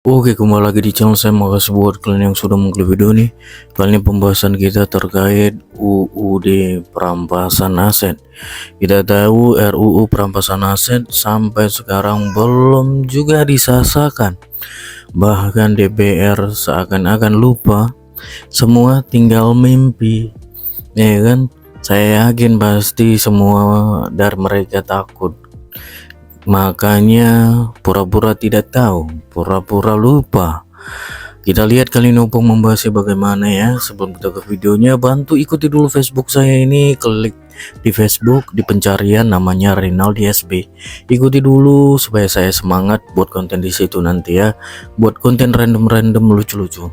Oke, kembali lagi di channel saya. Makasih buat kalian yang sudah mengklik video ini. Kali ini pembahasan kita terkait UUD perampasan aset. Kita tahu RUU perampasan aset sampai sekarang belum juga disahkan. Bahkan DPR seakan-akan lupa, semua tinggal mimpi, ya kan? Saya yakin pasti semua dari mereka takut. Makanya pura-pura tidak tahu, pura-pura lupa. Kita lihat kali ini Opung membahasnya bagaimana ya. Sebelum kita ke videonya, bantu ikuti dulu Facebook saya ini. Klik di Facebook, di pencarian namanya Rinaldi SB. Ikuti dulu supaya saya semangat buat konten di situ nanti ya. Buat konten random-random lucu-lucu.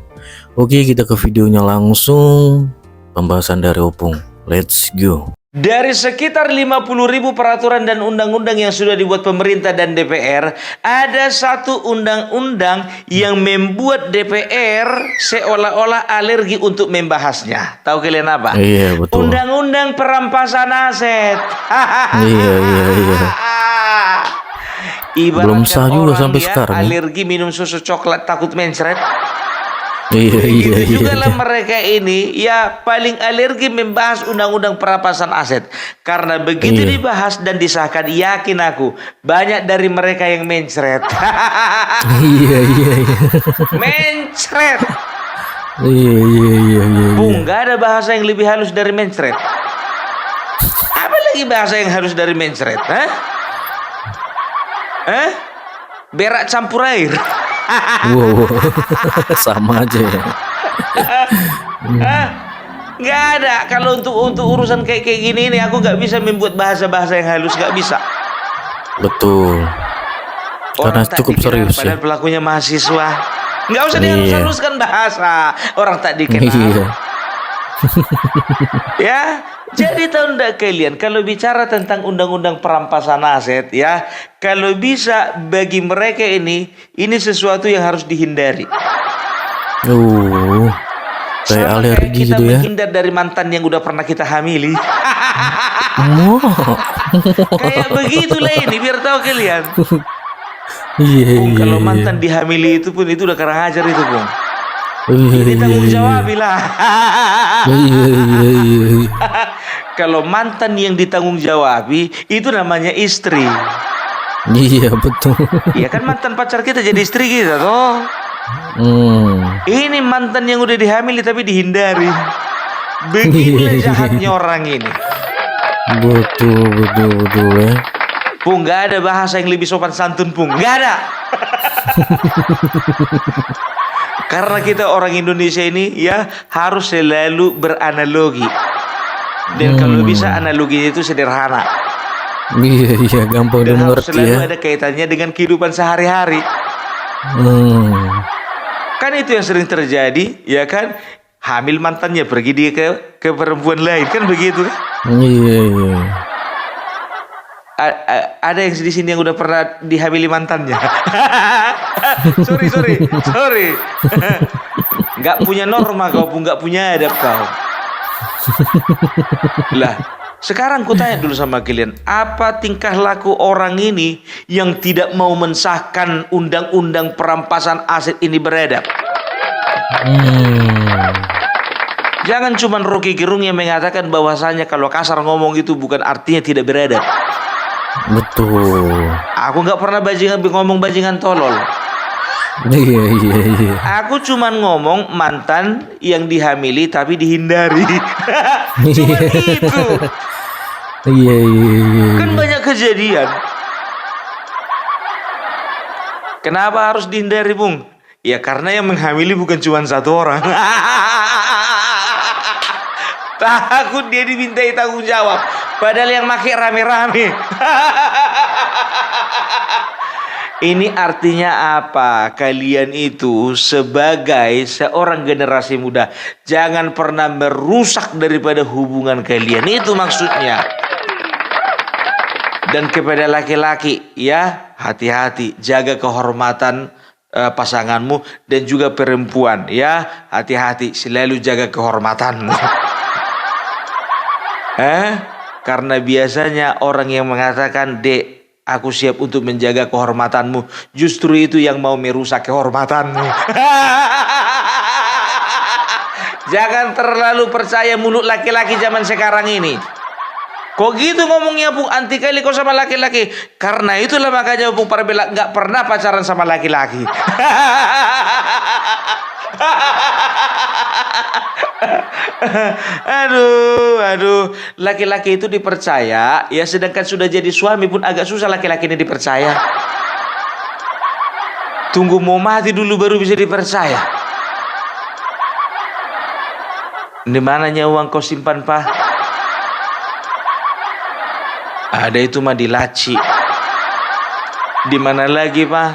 Oke, kita ke videonya langsung. Pembahasan dari Opung. Let's go. Dari sekitar 50.000 peraturan dan undang-undang yang sudah dibuat pemerintah dan DPR, ada satu undang-undang yang membuat DPR seolah-olah alergi untuk membahasnya. Tahu kalian apa? Iya, betul. Undang-undang perampasan aset. Iya. Belum sah juga sampai sekarang. Alergi minum susu coklat takut mencret. Iya. Juga lah mereka ini ya paling alergi membahas undang-undang perampasan aset, karena begitu dibahas dan disahkan, yakin aku banyak dari mereka yang mencret. Iya. Mencret. Iya. Bung, gak ada bahasa yang lebih halus dari mencret. Apa lagi bahasa yang halus dari mencret? Berak campur air. Wow, sama aja ya. Nggak ada. Kalau untuk urusan kayak gini ini, aku nggak bisa membuat bahasa-bahasa yang halus, nggak bisa. Betul. Karena cukup serius ya. Padahal pelakunya mahasiswa. Nggak usah dihalus-haluskan bahasa. Orang tak dikenal. Iya. Ya, jadi tahu enggak kalian, kalau bicara tentang undang-undang perampasan aset ya, kalau bisa bagi mereka ini sesuatu yang harus dihindari. Kayak alergi kita gitu ya. menghindar dari mantan yang udah pernah kita hamili. Kayak begitulah ini, biar tahu kalian. Iya. Kalau mantan dihamili itu pun itu udah kurang ajar itu, Bung. Ini tanggung jawab lah. Iya. Kalau mantan yang ditanggung jawabi itu namanya istri. Iya, betul. Iya kan, mantan pacar kita jadi istri kita toh. Ini mantan yang udah dihamili tapi dihindari. Begitulah jahatnya orang ini. Betul ya. Pung, nggak ada bahasa yang lebih sopan santun, Pung. Nggak ada. Karena kita orang Indonesia ini ya harus selalu beranalogi. Dan kalau bisa analoginya itu sederhana. Iya, gampang dan dimengerti harus selalu ya. ada kaitannya dengan kehidupan sehari-hari. Kan itu yang sering terjadi, ya kan? Hamil mantannya, pergi dia ke perempuan lain, kan begitu kan? Iya. Ada yang di sini yang udah pernah dihamili mantannya. sorry. Nggak punya norma kau, pun nggak punya adab kau. Lah, sekarang ku tanya dulu sama kalian, apa tingkah laku orang ini yang tidak mau mensahkan undang-undang perampasan aset ini beredar? Jangan cuma Rocky Gerung yang mengatakan bahwasanya kalau kasar ngomong itu bukan artinya tidak beredar. Betul. Aku nggak pernah ngomong bajingan tolol. Iya. Aku cuman ngomong mantan yang dihamili tapi dihindari. Cuma itu. Iya. Kan banyak kejadian. Kenapa harus dihindari, Bung? Ya karena yang menghamili bukan cuma satu orang. Takut dia dimintai tanggung jawab. Padahal yang make rame-rame. Ini artinya apa? Kalian itu sebagai seorang generasi muda, jangan pernah merusak daripada hubungan kalian. Itu maksudnya. Dan kepada laki-laki, ya hati-hati, jaga kehormatan pasanganmu, dan juga perempuan, ya hati-hati, selalu jaga kehormatanmu. Karena biasanya orang yang mengatakan, "Dek, Aku siap untuk menjaga kehormatanmu. Justru itu yang mau merusak kehormatanmu. Jangan terlalu percaya mulut laki-laki zaman sekarang ini. Kok gitu ngomongnya Bung, anti kali kau sama laki-laki. Karena itulah makanya Bung Parbela nggak pernah pacaran sama laki-laki. Aduh, laki-laki itu dipercaya, ya sedangkan sudah jadi suami pun agak susah laki-laki ini dipercaya. Tunggu mau mati dulu baru bisa dipercaya. Di mananya uang kau simpan, Pak? Ada itu mah di laci. Di mana lagi, Pak?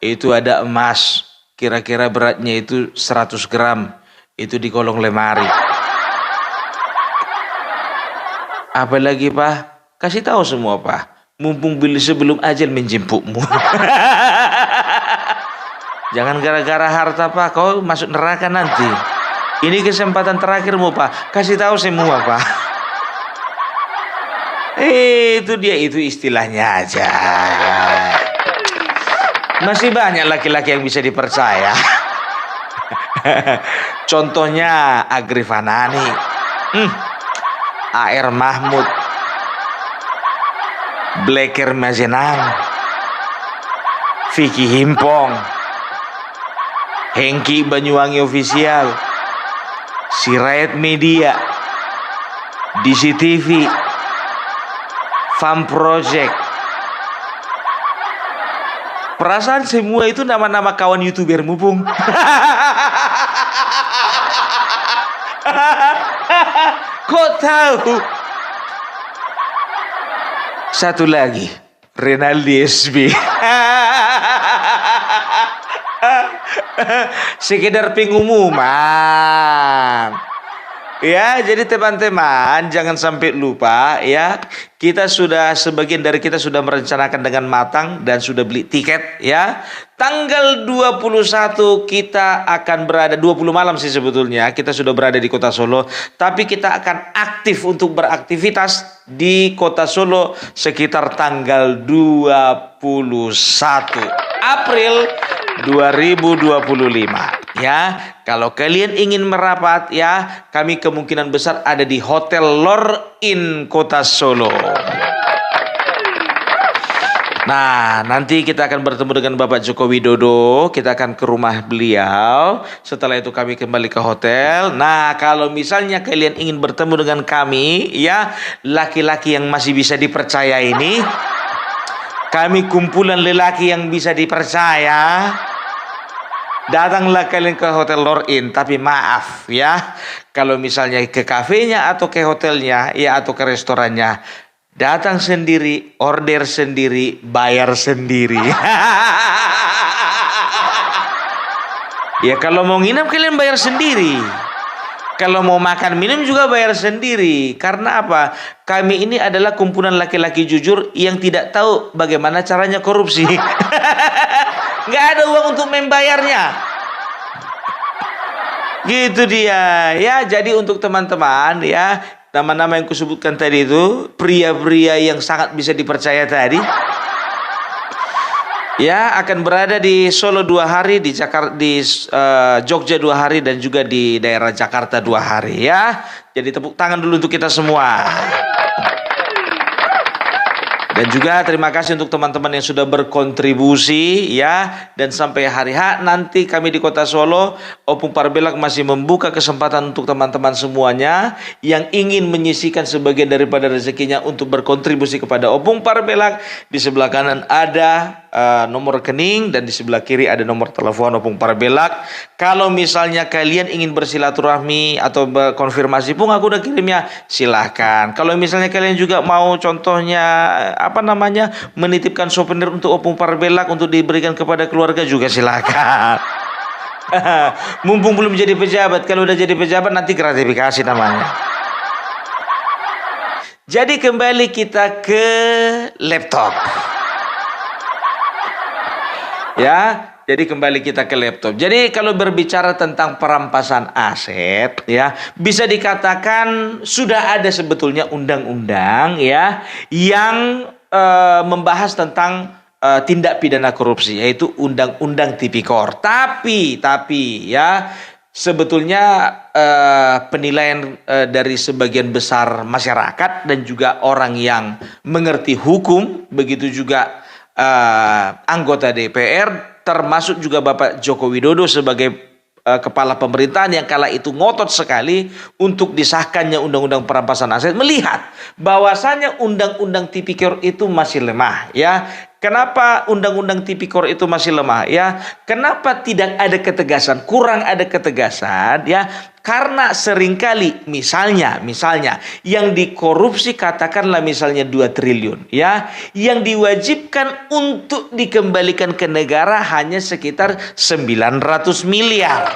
Itu ada emas. Kira-kira beratnya itu 100 gram. Itu di kolong lemari. Apalagi, Pak? Kasih tahu semua, Pak. Mumpung beli sebelum ajal menjemputmu. Jangan gara-gara harta, Pak, kau masuk neraka nanti. Ini kesempatan terakhirmu, Pak. Kasih tahu semua, Pak. Itu dia, itu istilahnya aja. Masih banyak laki-laki yang bisa dipercaya. Contohnya Agri Fanani, AR Mahmud, Bleker Mazenang, Vicky Himpong, Hengki Banyuwangi Official, Sirait Media, DCTV, Farm Project. Perasaan semua itu nama-nama kawan YouTubermu, Bung. Kok tahu? Satu lagi, Renaldi SB. Sekedar pengumuman. Ya, jadi teman-teman jangan sampai lupa ya. Kita sudah, sebagian dari kita sudah merencanakan dengan matang dan sudah beli tiket ya. Tanggal 21 kita akan berada, 20 malam sih sebetulnya. Kita sudah berada di Kota Solo, tapi kita akan aktif untuk beraktivitas di Kota Solo sekitar tanggal 21 April 2025. Ya, kalau kalian ingin merapat ya, kami kemungkinan besar ada di Hotel Lor-In Kota Solo. Nah, nanti kita akan bertemu dengan Bapak Joko Widodo. Kita akan ke rumah beliau. Setelah itu kami kembali ke hotel. Nah, kalau misalnya kalian ingin bertemu dengan kami ya, laki-laki yang masih bisa dipercaya ini, kami kumpulan lelaki yang bisa dipercaya. Datanglah kalian ke Hotel Lor-In, tapi maaf ya, kalau misalnya ke kafenya atau ke hotelnya ya atau ke restorannya, datang sendiri, order sendiri, bayar sendiri. Ya kalau mau nginap kalian bayar sendiri. Kalau mau makan minum juga bayar sendiri. Karena apa? Kami ini adalah kumpulan laki-laki jujur yang tidak tahu bagaimana caranya korupsi. Nggak ada uang untuk membayarnya. Gitu dia. Ya, jadi untuk teman-teman ya, nama-nama yang kusebutkan tadi itu, pria-pria yang sangat bisa dipercaya tadi, ya akan berada di Solo 2 hari, di Jakarta, di Jogja 2 hari, dan juga di daerah Jakarta 2 hari ya. Jadi tepuk tangan dulu untuk kita semua. Dan juga terima kasih untuk teman-teman yang sudah berkontribusi ya. Dan sampai hari H nanti kami di Kota Solo, Opung Parbelak masih membuka kesempatan untuk teman-teman semuanya yang ingin menyisihkan sebagian daripada rezekinya untuk berkontribusi kepada Opung Parbelak. Di sebelah kanan ada nomor rekening dan di sebelah kiri ada nomor telepon Opung Parbelak. Kalau misalnya kalian ingin bersilaturahmi atau berkonfirmasi, Pung aku udah kirimnya, silahkan. Kalau misalnya kalian juga mau contohnya menitipkan souvenir untuk Opung Parbelak untuk diberikan kepada keluarga juga silahkan. Mumpung belum jadi pejabat, kalau udah jadi pejabat nanti gratifikasi namanya. Jadi kembali kita ke laptop. Ya, jadi kembali kita ke laptop. Jadi kalau berbicara tentang perampasan aset ya, bisa dikatakan sudah ada sebetulnya undang-undang ya yang membahas tentang tindak pidana korupsi, yaitu Undang-Undang Tipikor. Tapi ya sebetulnya penilaian dari sebagian besar masyarakat dan juga orang yang mengerti hukum, begitu juga anggota DPR, termasuk juga Bapak Joko Widodo sebagai kepala pemerintahan yang kala itu ngotot sekali untuk disahkannya Undang-Undang Perampasan Aset, melihat bahwasanya Undang-Undang Tipikor itu masih lemah, ya. Kenapa Undang-Undang Tipikor itu masih lemah, ya? Kenapa tidak ada ketegasan, kurang ada ketegasan, ya? Karena seringkali misalnya yang dikorupsi katakanlah misalnya 2 triliun, ya, yang diwajibkan untuk dikembalikan ke negara hanya sekitar 900 miliar.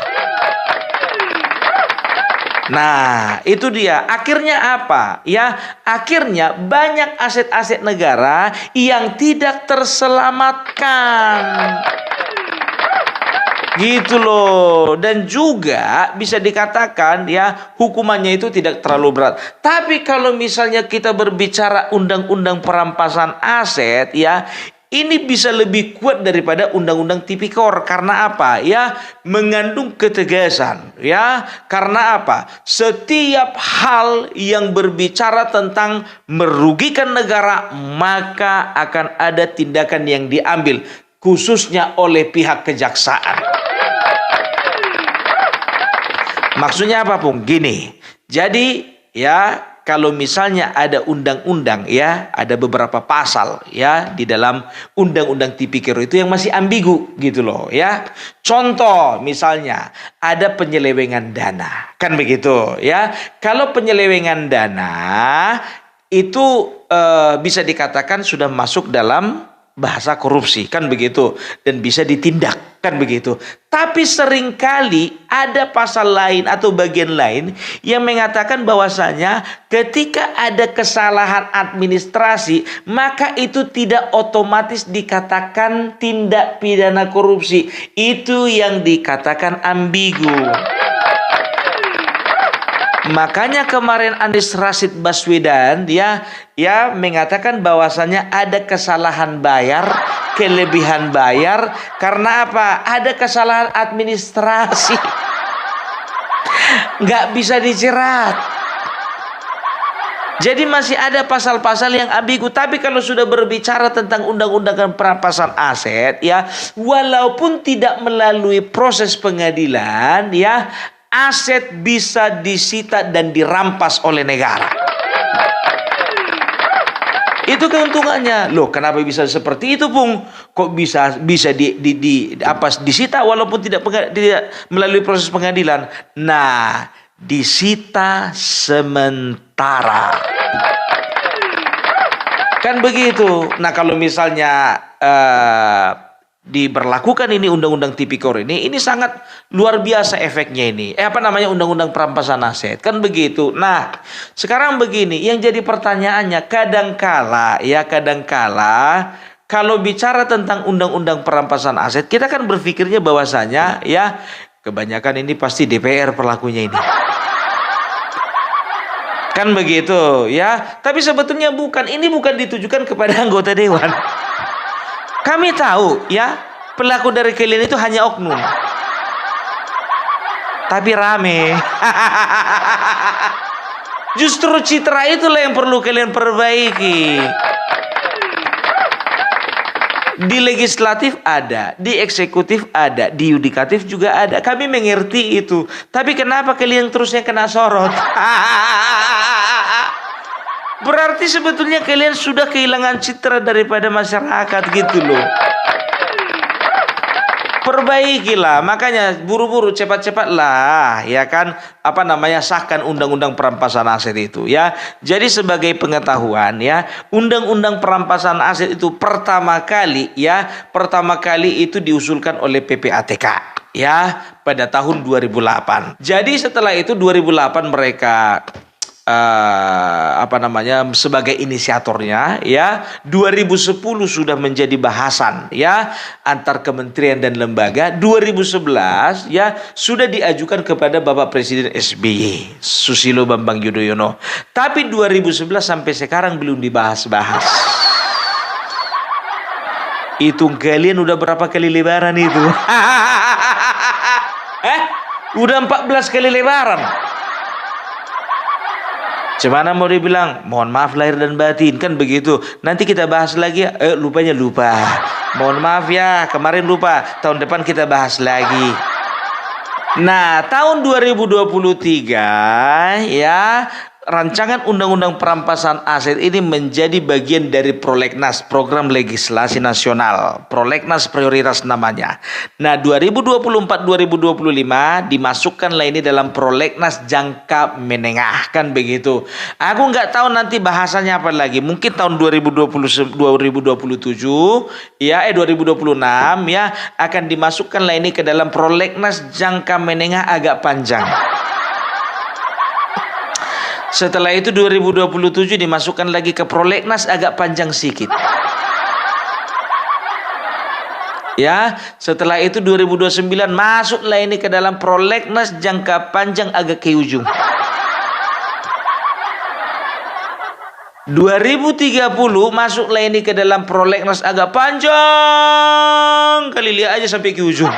Nah, itu dia. Akhirnya apa? Ya, akhirnya banyak aset-aset negara yang tidak terselamatkan. Gitu loh. Dan juga bisa dikatakan ya, hukumannya itu tidak terlalu berat. Tapi kalau misalnya kita berbicara undang-undang perampasan aset, ya, ini bisa lebih kuat daripada Undang-Undang Tipikor. Karena apa? Ya, mengandung ketegasan. Ya, karena apa? Setiap hal yang berbicara tentang merugikan negara, maka akan ada tindakan yang diambil, khususnya oleh pihak kejaksaan. Maksudnya apa, Pung? Gini. Jadi, ya, kalau misalnya ada undang-undang, ya, ada beberapa pasal, ya, di dalam Undang-Undang Tipikor itu yang masih ambigu gitu loh, ya. Contoh misalnya ada penyelewengan dana, kan begitu, ya. Kalau penyelewengan dana itu bisa dikatakan sudah masuk dalam bahasa korupsi, kan begitu, dan bisa ditindak, kan begitu. Tapi seringkali ada pasal lain atau bagian lain yang mengatakan bahwasanya ketika ada kesalahan administrasi, maka itu tidak otomatis dikatakan tindak pidana korupsi. Itu yang dikatakan ambigu. Makanya kemarin Anies Rashid Baswedan dia mengatakan bahwasanya ada kesalahan bayar, kelebihan bayar, karena apa? Ada kesalahan administrasi. Nggak bisa dijerat. Jadi masih ada pasal-pasal yang ambigu. Tapi kalau sudah berbicara tentang undang-undang perampasan aset, ya, walaupun tidak melalui proses pengadilan, ya, aset bisa disita dan dirampas oleh negara. Itu keuntungannya. Loh, kenapa bisa seperti itu, Pung? Kok bisa disita walaupun tidak melalui proses pengadilan? Nah, disita sementara. Kan begitu. Nah, kalau misalnya diberlakukan ini Undang-Undang Tipikor ini sangat luar biasa efeknya ini. Undang-Undang Perampasan Aset, kan begitu. Nah, sekarang begini, yang jadi pertanyaannya, kadangkala kalau bicara tentang Undang-Undang Perampasan Aset, kita kan berpikirnya bahwasanya ya kebanyakan ini pasti DPR pelakunya ini. Kan begitu, ya. Tapi sebetulnya bukan, ini bukan ditujukan kepada anggota dewan. Kami tahu, ya, pelaku dari kalian itu hanya oknum. Tapi rame. Justru citra itulah yang perlu kalian perbaiki. Di legislatif ada, di eksekutif ada, di yudikatif juga ada. Kami mengerti itu. Tapi kenapa kalian terusnya kena sorot? Berarti sebetulnya kalian sudah kehilangan citra daripada masyarakat gitu loh. Perbaikilah, makanya buru-buru cepat-cepatlah, ya kan, sahkan Undang-Undang Perampasan Aset itu, ya. Jadi sebagai pengetahuan, ya, Undang-Undang Perampasan Aset itu pertama kali itu diusulkan oleh PPATK, ya, pada tahun 2008. Jadi setelah itu 2008 mereka sebagai inisiatornya, ya. 2010 sudah menjadi bahasan, ya, antar kementerian dan lembaga. 2011 ya sudah diajukan kepada Bapak Presiden SBY Susilo Bambang Yudhoyono. Tapi 2011 sampai sekarang belum dibahas-bahas. Hitung kalian udah berapa kali lebaran itu? Udah 14 kali lebaran. Cuman mau dibilang, mohon maaf lahir dan batin, kan begitu. Nanti kita bahas lagi ya. Lupanya lupa. Mohon maaf ya, kemarin lupa. Tahun depan kita bahas lagi. Nah, tahun 2023 ya, rancangan undang-undang perampasan aset ini menjadi bagian dari Prolegnas, program legislasi nasional. Prolegnas prioritas namanya. Nah, 2024-2025 dimasukkanlah ini dalam Prolegnas jangka menengah, kan begitu. Aku nggak tahu nanti bahasanya apa lagi. Mungkin tahun 2027 ya 2026 ya akan dimasukkanlah ini ke dalam Prolegnas jangka menengah agak panjang. Setelah itu 2027 dimasukkan lagi ke Prolegnas agak panjang sedikit. Ya, setelah itu 2029 masuklah ini ke dalam Prolegnas jangka panjang agak ke ujung. 2030 masuklah ini ke dalam Prolegnas agak panjang. Kali lihat aja sampai ke ujung.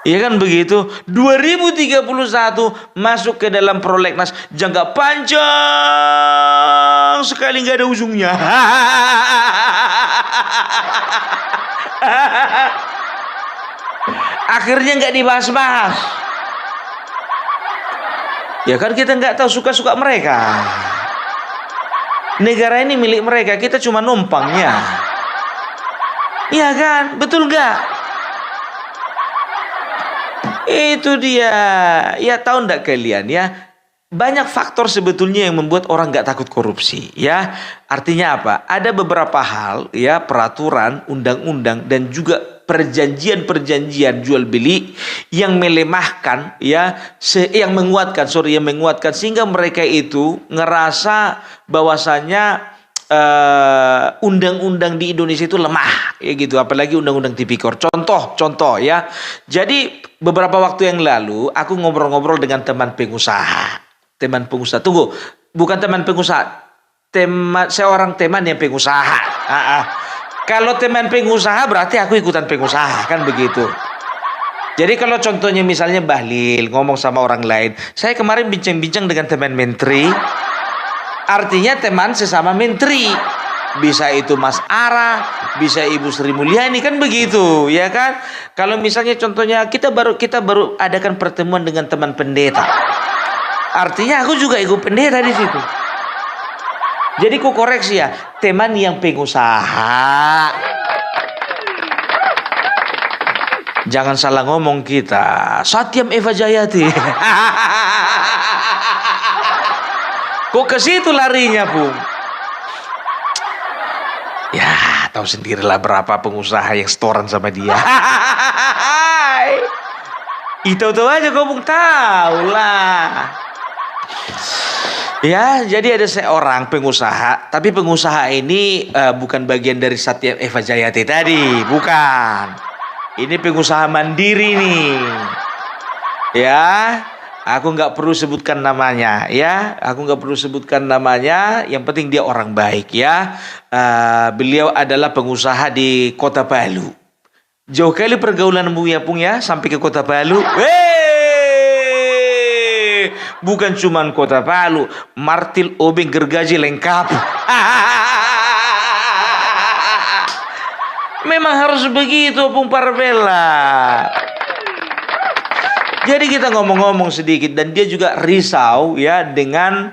Iya kan begitu. 2031 masuk ke dalam Prolegnas jangka panjang sekali, nggak ada ujungnya. Akhirnya nggak dibahas-bahas. Ya kan kita nggak tahu suka-suka mereka. Negara ini milik mereka, kita cuma numpangnya. Iya kan, betul nggak? Itu dia. Ya tahu ndak kalian ya, banyak faktor sebetulnya yang membuat orang nggak takut korupsi ya. Artinya apa? Ada beberapa hal ya, peraturan, undang-undang dan juga perjanjian-perjanjian jual beli yang melemahkan ya, yang menguatkan sehingga mereka itu ngerasa bahwasanya undang-undang di Indonesia itu lemah ya gitu, apalagi undang-undang tipikor. Contoh ya. Jadi beberapa waktu yang lalu aku ngobrol-ngobrol dengan teman pengusaha. Tunggu, bukan teman pengusaha. Seorang teman yang pengusaha. Kalau teman pengusaha berarti aku ikutan pengusaha, kan begitu. Jadi kalau contohnya misalnya Bahlil ngomong sama orang lain, saya kemarin bincang-bincang dengan teman menteri. Artinya teman sesama menteri. Bisa itu Mas Ara, bisa Ibu Sri Mulyani, kan begitu, ya kan? Kalau misalnya contohnya kita baru adakan pertemuan dengan teman pendeta. Artinya aku juga ikut pendeta di situ. Jadi ku koreksi ya, teman yang pengusaha. Jangan salah ngomong kita. Satyam Eva Jayati. Kok ke situ larinya, Bung? Ya, tahu sendirilah berapa pengusaha yang setoran sama dia. Itu aja kau Bung, tahu lah. Ya, jadi ada seorang pengusaha, tapi pengusaha ini bukan bagian dari Satya Eva Jayati tadi, bukan. Ini pengusaha mandiri nih. Ya. Aku nggak perlu sebutkan namanya ya. Yang penting dia orang baik ya. Beliau adalah pengusaha di Kota Palu. Jauh kali pergaulanmu ya Pung ya, sampai ke Kota Palu. Bukan cuman Kota Palu, martil, obeng, gergaji lengkap. Memang harus begitu Pung Parvela. Jadi kita ngomong-ngomong sedikit, dan dia juga risau ya dengan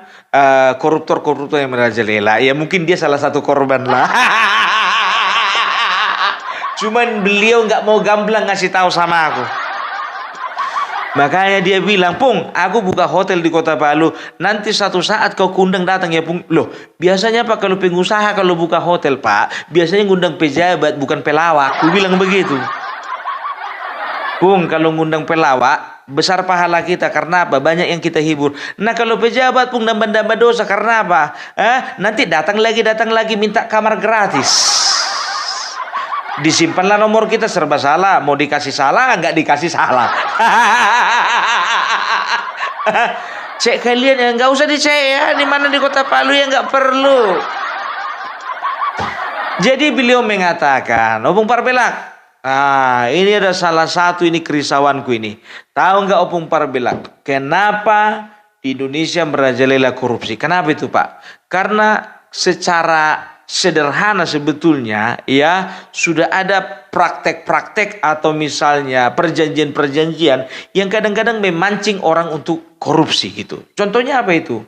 koruptor-koruptor yang merajalela. Ya mungkin dia salah satu korban lah. Cuman beliau nggak mau gamblang ngasih tahu sama aku. Makanya dia bilang, Pung, aku buka hotel di Kota Palu. Nanti satu saat kau kundang datang ya Pung. Loh, biasanya Pak kalau pengusaha kalau buka hotel Pak, biasanya ngundang pejabat bukan pelawak. Aku bilang begitu. Pung, kalau ngundang pelawak besar pahala kita, karena apa? Banyak yang kita hibur. Nah kalau pejabat Pung nambah-nambah dosa, karena apa? Nanti datang lagi minta kamar gratis. Disimpanlah nomor kita, serba salah. Mau dikasih salah, nggak dikasih salah. Cek kalian ya, nggak usah dicek ya. Di mana di Kota Palu ya, nggak perlu. Jadi beliau mengatakan, Opung Parbelak, ini ada salah satu ini kerisauanku ini. Tahu nggak Opung Parbelak, kenapa di Indonesia merajalela korupsi? Kenapa itu Pak? Karena secara sederhana sebetulnya ya sudah ada praktek-praktek atau misalnya perjanjian-perjanjian yang kadang-kadang memancing orang untuk korupsi gitu. Contohnya apa itu?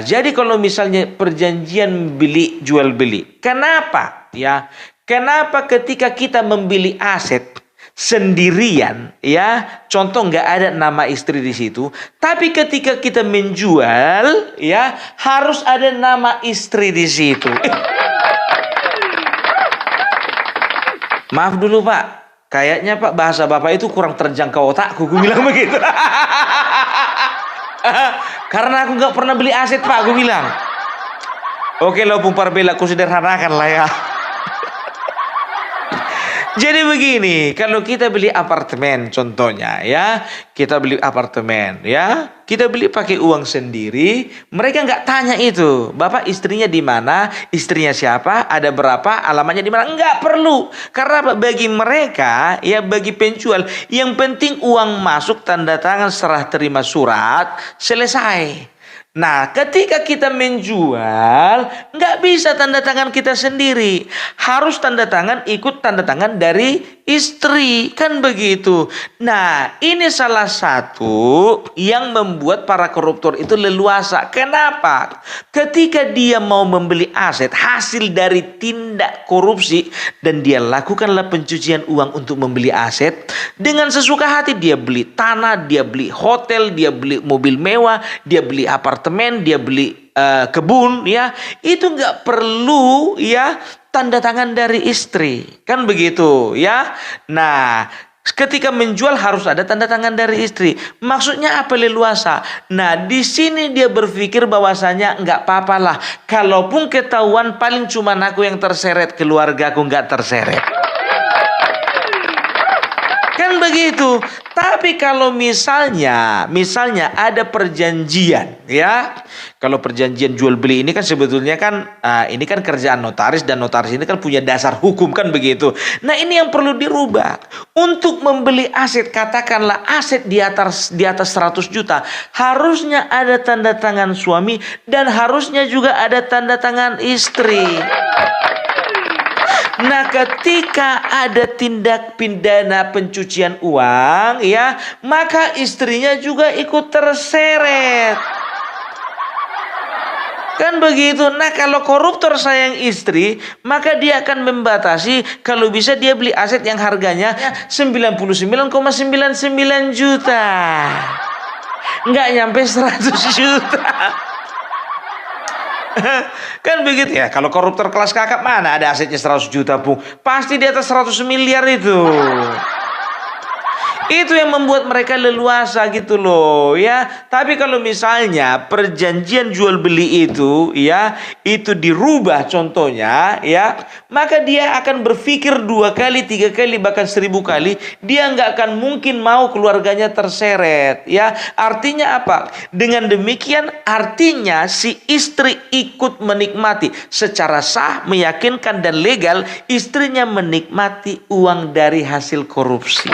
Jadi kalau misalnya perjanjian beli jual beli, kenapa ya? Kenapa ketika kita membeli aset sendirian ya, contoh nggak ada nama istri di situ, tapi ketika kita menjual ya harus ada nama istri di situ. Maaf dulu Pak, kayaknya Pak bahasa Bapak itu kurang terjangkau otakku, gue bilang begitu. Karena aku nggak pernah beli aset Pak, gue bilang. Oke lah Opung Parbelak, aku sederhanakan lah ya. Jadi begini, kalau kita beli apartemen contohnya ya, kita beli apartemen ya, kita beli pakai uang sendiri, mereka nggak tanya itu, Bapak istrinya di mana, istrinya siapa, ada berapa, alamatnya di mana, nggak perlu, karena bagi mereka ya, bagi penjual, yang penting uang masuk, tanda tangan, serah terima surat, selesai. Nah, ketika kita menjual, nggak bisa tanda tangan kita sendiri. Harus tanda tangan, ikut tanda tangan dari istri. Kan begitu. Nah, ini salah satu yang membuat para koruptor itu leluasa. Kenapa? Ketika dia mau membeli aset, hasil dari tindak korupsi, dan dia lakukanlah pencucian uang untuk membeli aset, dengan sesuka hati dia beli tanah, dia beli hotel, dia beli mobil mewah, dia beli apartemen, dia beli kebun ya, itu nggak perlu ya tanda tangan dari istri, kan begitu ya. Nah, ketika menjual harus ada tanda tangan dari istri. Maksudnya apa leluasa? Nah, di sini dia berpikir bahwasanya nggak apa-apa lah, kalaupun ketahuan paling cuma aku yang terseret, keluarga aku nggak terseret. Kan begitu. Tapi kalau misalnya ada perjanjian ya. Kalau perjanjian jual beli ini kan sebetulnya kan ini kan kerjaan notaris, dan notaris ini kan punya dasar hukum, kan begitu. Nah, ini yang perlu dirubah. Untuk membeli aset, katakanlah aset di atas 100 juta, harusnya ada tanda tangan suami dan harusnya juga ada tanda tangan istri. Nah, ketika ada tindak pidana pencucian uang ya, maka istrinya juga ikut terseret. Kan begitu. Nah, kalau koruptor sayang istri, maka dia akan membatasi, kalau bisa dia beli aset yang harganya 99,99 juta. Nggak nyampe 100 juta. Kan begitu ya. Kalau koruptor kelas kakap mana ada asetnya 100 juta pun, pasti di atas 100 miliar itu. Itu yang membuat mereka leluasa gitu loh ya. Tapi kalau misalnya perjanjian jual beli itu ya, itu dirubah contohnya ya, maka dia akan berpikir 2 kali, 3 kali, bahkan 1000 kali. Dia nggak akan mungkin mau keluarganya terseret ya. Artinya apa? Dengan demikian artinya si istri ikut menikmati secara sah, meyakinkan dan legal, istrinya menikmati uang dari hasil korupsi.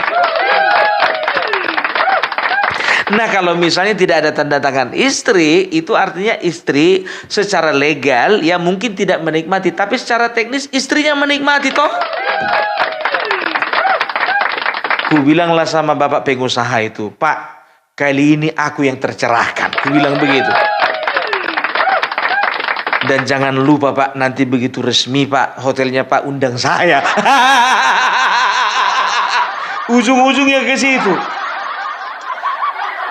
Nah, kalau misalnya tidak ada tanda tangan istri, itu artinya istri secara legal ya mungkin tidak menikmati, tapi secara teknis istrinya menikmati toh. Ku bilanglah sama bapak pengusaha itu, Pak, kali ini aku yang tercerahkan. Ku bilang begitu. Dan jangan lupa Pak, nanti begitu resmi Pak, hotelnya Pak undang saya. Ujung-ujungnya ke situ.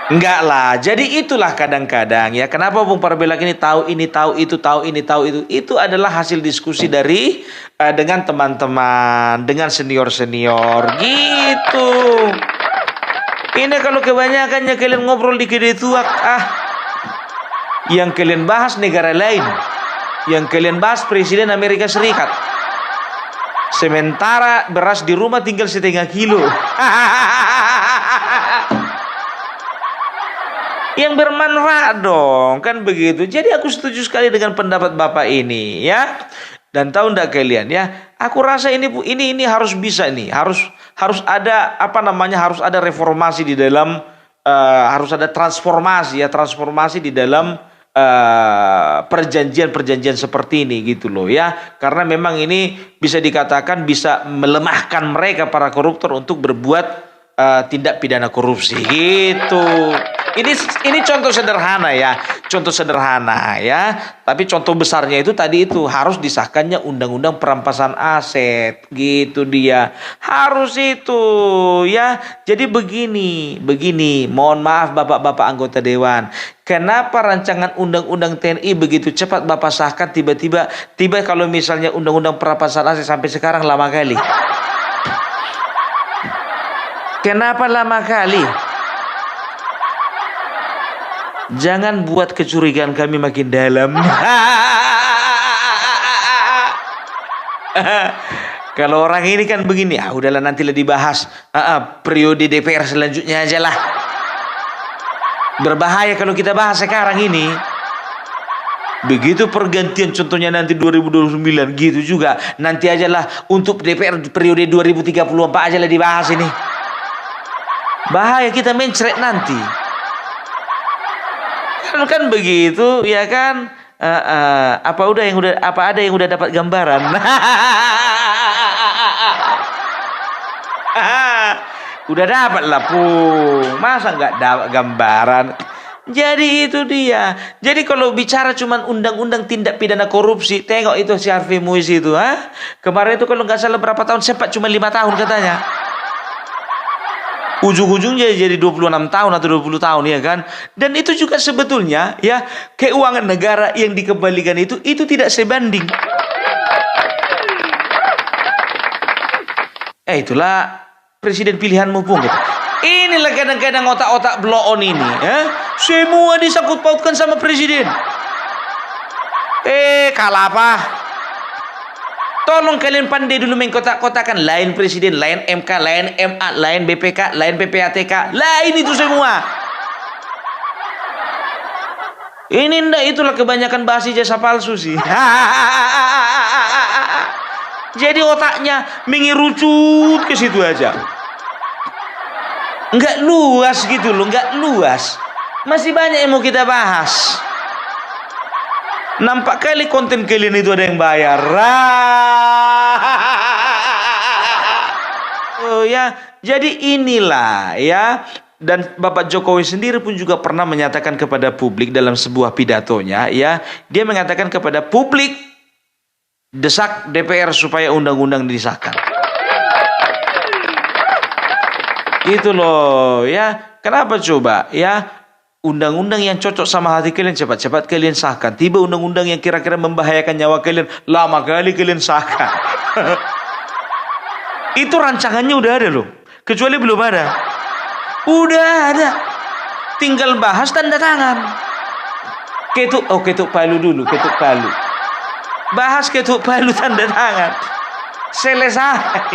Enggak lah, jadi itulah kadang-kadang ya, kenapa Opung Parbelak ini tahu ini, tahu itu, tahu ini, tahu itu. Itu adalah hasil diskusi dari dengan teman-teman, dengan senior-senior gitu. Ini kalau kebanyakannya kalian ngobrol di kedai tuak, yang kalian bahas negara lain, yang kalian bahas Presiden Amerika Serikat. Sementara beras di rumah tinggal 1/2 kilo. Yang bermanfaat dong, kan begitu. Jadi aku setuju sekali dengan pendapat Bapak ini ya. Dan tahu enggak kalian ya? Aku rasa ini harus bisa nih, harus ada apa namanya? Harus ada reformasi di dalam harus ada transformasi di dalam perjanjian-perjanjian seperti ini gitu loh ya. Karena memang ini bisa dikatakan bisa melemahkan mereka para koruptor untuk berbuat tindak pidana korupsi gitu. Ini contoh sederhana ya, Tapi contoh besarnya itu tadi itu harus disahkannya undang-undang perampasan aset, gitu dia. Harus itu ya. Jadi begini. Mohon maaf bapak-bapak anggota dewan. Kenapa rancangan undang-undang TNI begitu cepat bapak sahkan tiba kalau misalnya undang-undang perampasan aset sampai sekarang lama kali? Kenapa lama kali? Jangan buat kecurigaan kami makin dalam. Kalau orang ini kan begini, udahlah nantilah dibahas periode DPR selanjutnya aja lah. Berbahaya kalau kita bahas sekarang ini. Begitu pergantian contohnya nanti 2029 gitu juga. Nanti aja lah untuk DPR periode 2034 aja lah dibahas ini. Bahaya kita mencret nanti. Kan begitu ya kan? Apa ada yang udah dapat gambaran? Udah dapat lah Pung. Masa nggak dapat gambaran? Jadi itu dia. Jadi kalau bicara cuman undang-undang tindak pidana korupsi, tengok itu si Harvey Muiz itu, kemarin itu kalau nggak salah berapa tahun, sempat cuma 5 tahun katanya. Ujung-ujungnya jadi 26 tahun atau 20 tahun ya kan. Dan itu juga sebetulnya ya, keuangan negara yang dikembalikan itu tidak sebanding. Itulah presiden pilihanmu Pung gitu. Inilah kadang-kadang otak-otak bloon ini ya. Semua disangkut pautkan sama presiden. Kalah apa? Tolong kalian pandai dulu mengkotak-kotakan. Lain presiden, lain MK, lain MA, lain BPK, lain PPATK. Lain itu semua. Ini ndak, itulah kebanyakan bahas ijazah palsu sih. Jadi otaknya mengerucut ke situ aja. Enggak luas gitu loh, enggak luas. Masih banyak yang mau kita bahas. Nampak kali konten kalian itu ada yang bayar. Oh ya, jadi inilah ya. Dan Bapak Jokowi sendiri pun juga pernah menyatakan kepada publik dalam sebuah pidatonya ya, dia mengatakan kepada publik, desak DPR supaya undang-undang disahkan. Itu loh ya. Kenapa coba ya? Undang-undang yang cocok sama hati kalian cepat-cepat kalian sahkan. Tiba undang-undang yang kira-kira membahayakan nyawa kalian, lama kali kalian sahkan. Itu rancangannya udah ada loh. Kecuali belum ada. Udah ada. Tinggal bahas tanda tangan. Ketuk palu dulu, ketuk palu. Bahas ketuk palu tanda tangan. Selesai.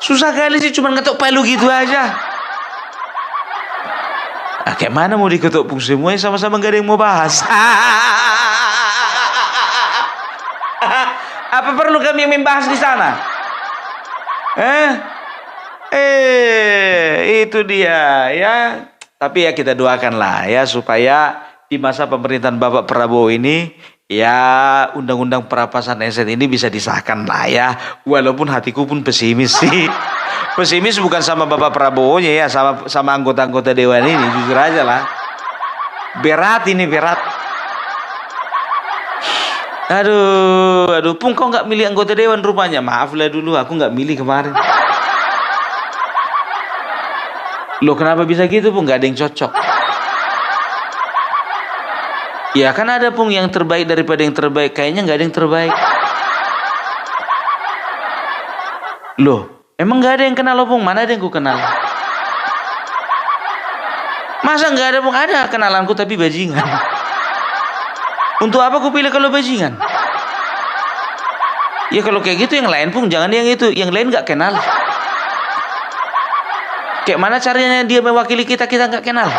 Susah kali sih cuma ketuk palu gitu aja. Kayak mana mau diketuk Pung, semuanya sama-sama gak ada yang mau bahas. Apa perlu kami membahas di sana? Itu dia ya. Tapi ya kita doakanlah ya supaya di masa pemerintahan Bapak Prabowo ini ya undang-undang perampasan aset ini bisa disahkan lah ya. Walaupun hatiku pun pesimis sih. Pesimis bukan sama Bapak Prabowo ya, sama anggota-anggota dewan ini, jujur aja lah. Berat ini, berat. Aduh, Pung, kau nggak milih anggota dewan rupanya. Maaf lah dulu, aku nggak milih kemarin. Loh, kenapa bisa gitu Pung? Nggak ada yang cocok. Ya kan ada Pung yang terbaik daripada yang terbaik. Kayaknya nggak ada yang terbaik. Loh. Emang gak ada yang kenal lo Pung? Mana ada yang ku kenal? Masa gak ada Pung? Ada kenalanku tapi bajingan. Untuk apa ku pilih kalau bajingan? Ya kalau kayak gitu yang lain Pung, jangan yang itu. Yang lain gak kenal. Kayak mana caranya dia mewakili kita gak kenal?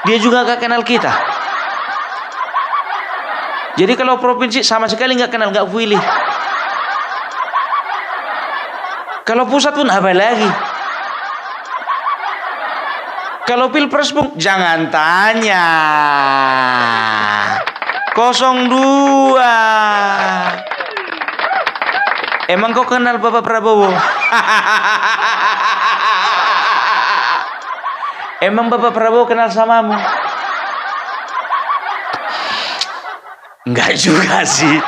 Dia juga gak kenal kita. Jadi kalau provinsi sama sekali nggak kenal, nggak pilih. Kalau pusat pun apa lagi? Kalau pilpres pun jangan tanya. 02. Emang kau kenal Bapak Prabowo? Emang Bapak Prabowo kenal samamu? Enggak juga sih.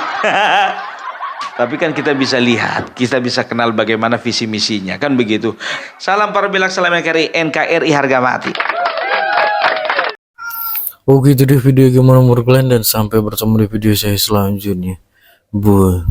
Tapi kan kita bisa lihat, kita bisa kenal bagaimana visi misinya, kan begitu. Salam para bilak, salam NKRI harga mati. Oke, itu deh video gimana menurut kalian, dan sampai bertemu di video saya selanjutnya. Bye.